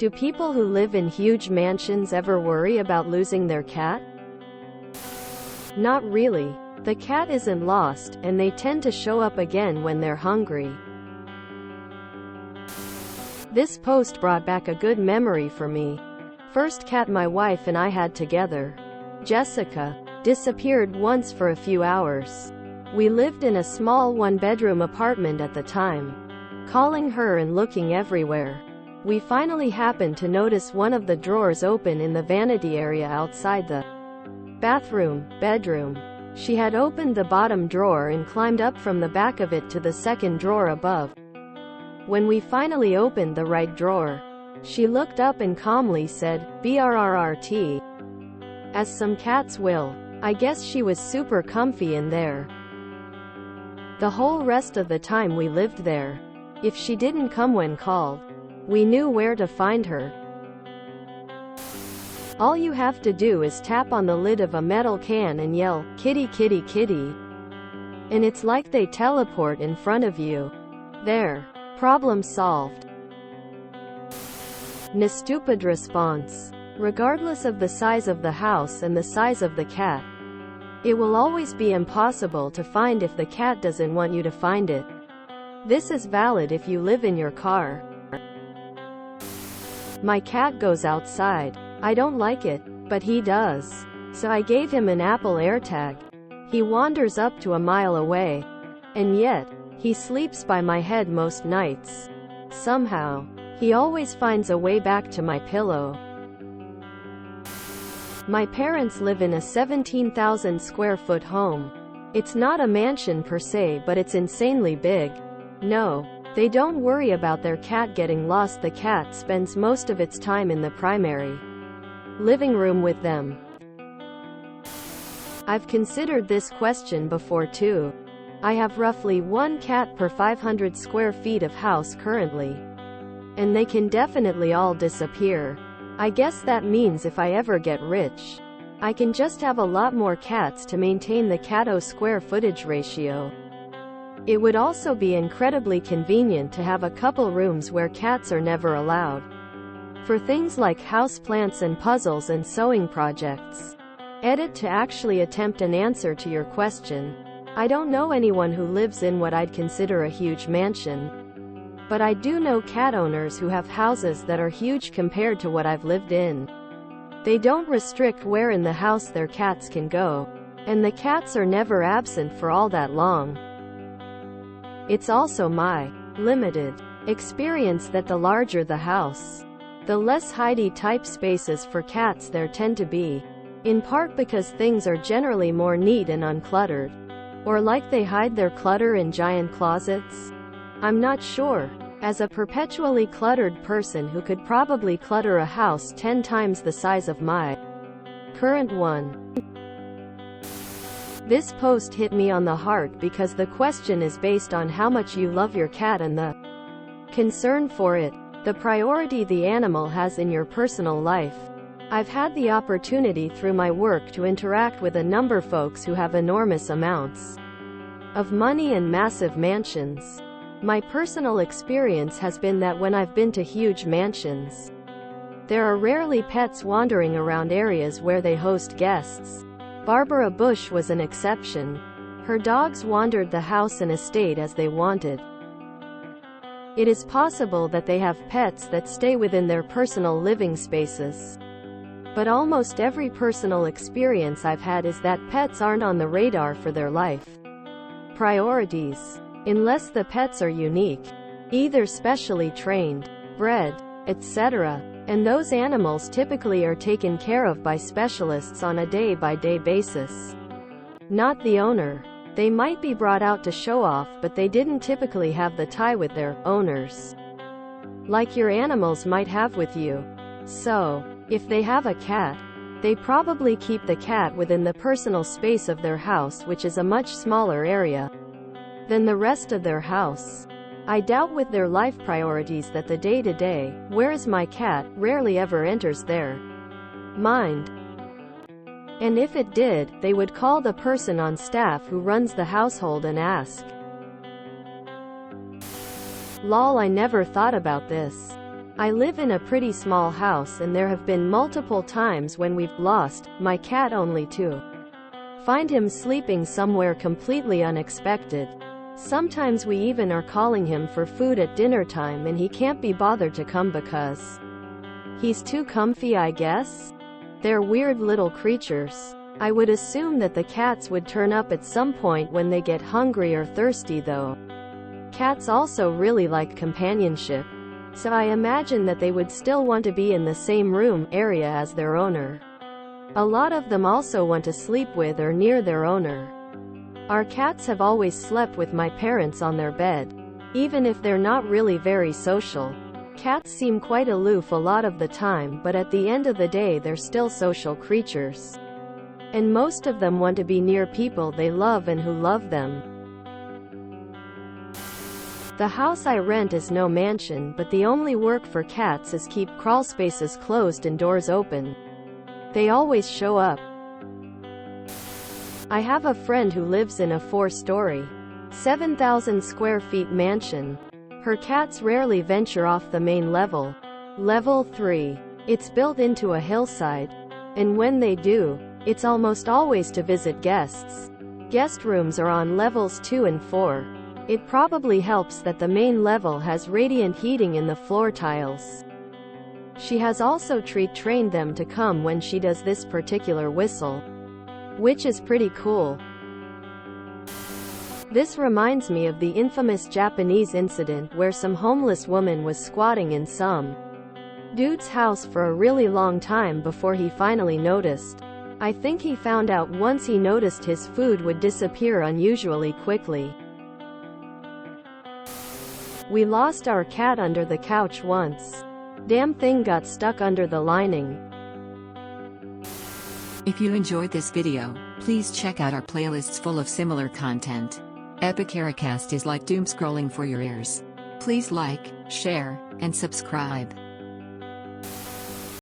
Do people who live in huge mansions ever worry about losing their cat? Not really. The cat isn't lost, and they tend to show up again when they're hungry. This post brought back a good memory for me. First cat my wife and I had together. Jessica disappeared once for a few hours. We lived in a small one-bedroom apartment at the time. Calling her and looking everywhere, we finally happened to notice one of the drawers open in the vanity area outside the bedroom. She had opened the bottom drawer and climbed up from the back of it to the second drawer above. When we finally opened the right drawer, she looked up and calmly said, "BRRRT." As some cats will. I guess she was super comfy in there. The whole rest of the time we lived there, if she didn't come when called, we knew where to find her. All you have to do is tap on the lid of a metal can and yell, "Kitty, kitty, kitty." And it's like they teleport in front of you. There. Problem solved. NoStupid response. Regardless of the size of the house and the size of the cat, it will always be impossible to find if the cat doesn't want you to find it. This is valid if you live in your car. My cat goes outside. I don't like it, but he does. So I gave him an Apple AirTag. He wanders up to a mile away. And yet, he sleeps by my head most nights. Somehow, he always finds a way back to my pillow. My parents live in a 17,000 square foot home. It's not a mansion per se, but it's insanely big. No, they don't worry about their cat getting lost. The cat spends most of its time in the primary living room with them. I've considered this question before too. I have roughly one cat per 500 square feet of house currently. And they can definitely all disappear. I guess that means if I ever get rich, I can just have a lot more cats to maintain the cat-o square footage ratio. It would also be incredibly convenient to have a couple rooms where cats are never allowed. For things like houseplants and puzzles and sewing projects. Edit to actually attempt an answer to your question. I don't know anyone who lives in what I'd consider a huge mansion. But I do know cat owners who have houses that are huge compared to what I've lived in. They don't restrict where in the house their cats can go. And the cats are never absent for all that long. It's also my limited experience that the larger the house, the less hidey type spaces for cats there tend to be. In part because things are generally more neat and uncluttered. Or like they hide their clutter in giant closets. I'm not sure. As a perpetually cluttered person who could probably clutter a house 10 times the size of my current one. This post hit me on the heart because the question is based on how much you love your cat and the concern for it, the priority the animal has in your personal life. I've had the opportunity through my work to interact with a number of folks who have enormous amounts of money and massive mansions. My personal experience has been that when I've been to huge mansions, there are rarely pets wandering around areas where they host guests. Barbara Bush was an exception. Her dogs wandered the house and estate as they wanted. It is possible that they have pets that stay within their personal living spaces. But almost every personal experience I've had is that pets aren't on the radar for their life priorities. Unless the pets are unique, either specially trained, bred, etc. And those animals typically are taken care of by specialists on a day-by-day basis. Not the owner. They might be brought out to show off, but they didn't typically have the tie with their owners, like your animals might have with you. So, if they have a cat, they probably keep the cat within the personal space of their house, which is a much smaller area than the rest of their house. I doubt with their life priorities that the day-to-day, "Where is my cat?" rarely ever enters their mind. And if it did, they would call the person on staff who runs the household and ask. Lol, I never thought about this. I live in a pretty small house and there have been multiple times when we've lost my cat only to find him sleeping somewhere completely unexpected. Sometimes we even are calling him for food at dinner time and he can't be bothered to come because he's too comfy, I guess. They're weird little creatures. I would assume that the cats would turn up at some point when they get hungry or thirsty though. Cats also really like companionship, so I imagine that they would still want to be in the same room area as their owner. A lot of them also want to sleep with or near their owner. Our cats have always slept with my parents on their bed. Even if they're not really very social, cats seem quite aloof a lot of the time, but at the end of the day they're still social creatures. And most of them want to be near people they love and who love them. The house I rent is no mansion, but the only work for cats is keep crawl spaces closed and doors open. They always show up. I have a friend who lives in a 4-story, 7,000 square feet mansion. Her cats rarely venture off the main level. Level 3. It's built into a hillside, and when they do, it's almost always to visit guests. Guest rooms are on levels 2 and 4. It probably helps that the main level has radiant heating in the floor tiles. She has also trained them to come when she does this particular whistle, which is pretty cool. This reminds me of the infamous Japanese incident where some homeless woman was squatting in some dude's house for a really long time before he finally noticed. I think he found out once he noticed his food would disappear unusually quickly. We lost our cat under the couch once. Damn thing got stuck under the lining. If you enjoyed this video, please check out our playlists full of similar content. Epicaricast is like doom scrolling for your ears. Please like, share, and subscribe.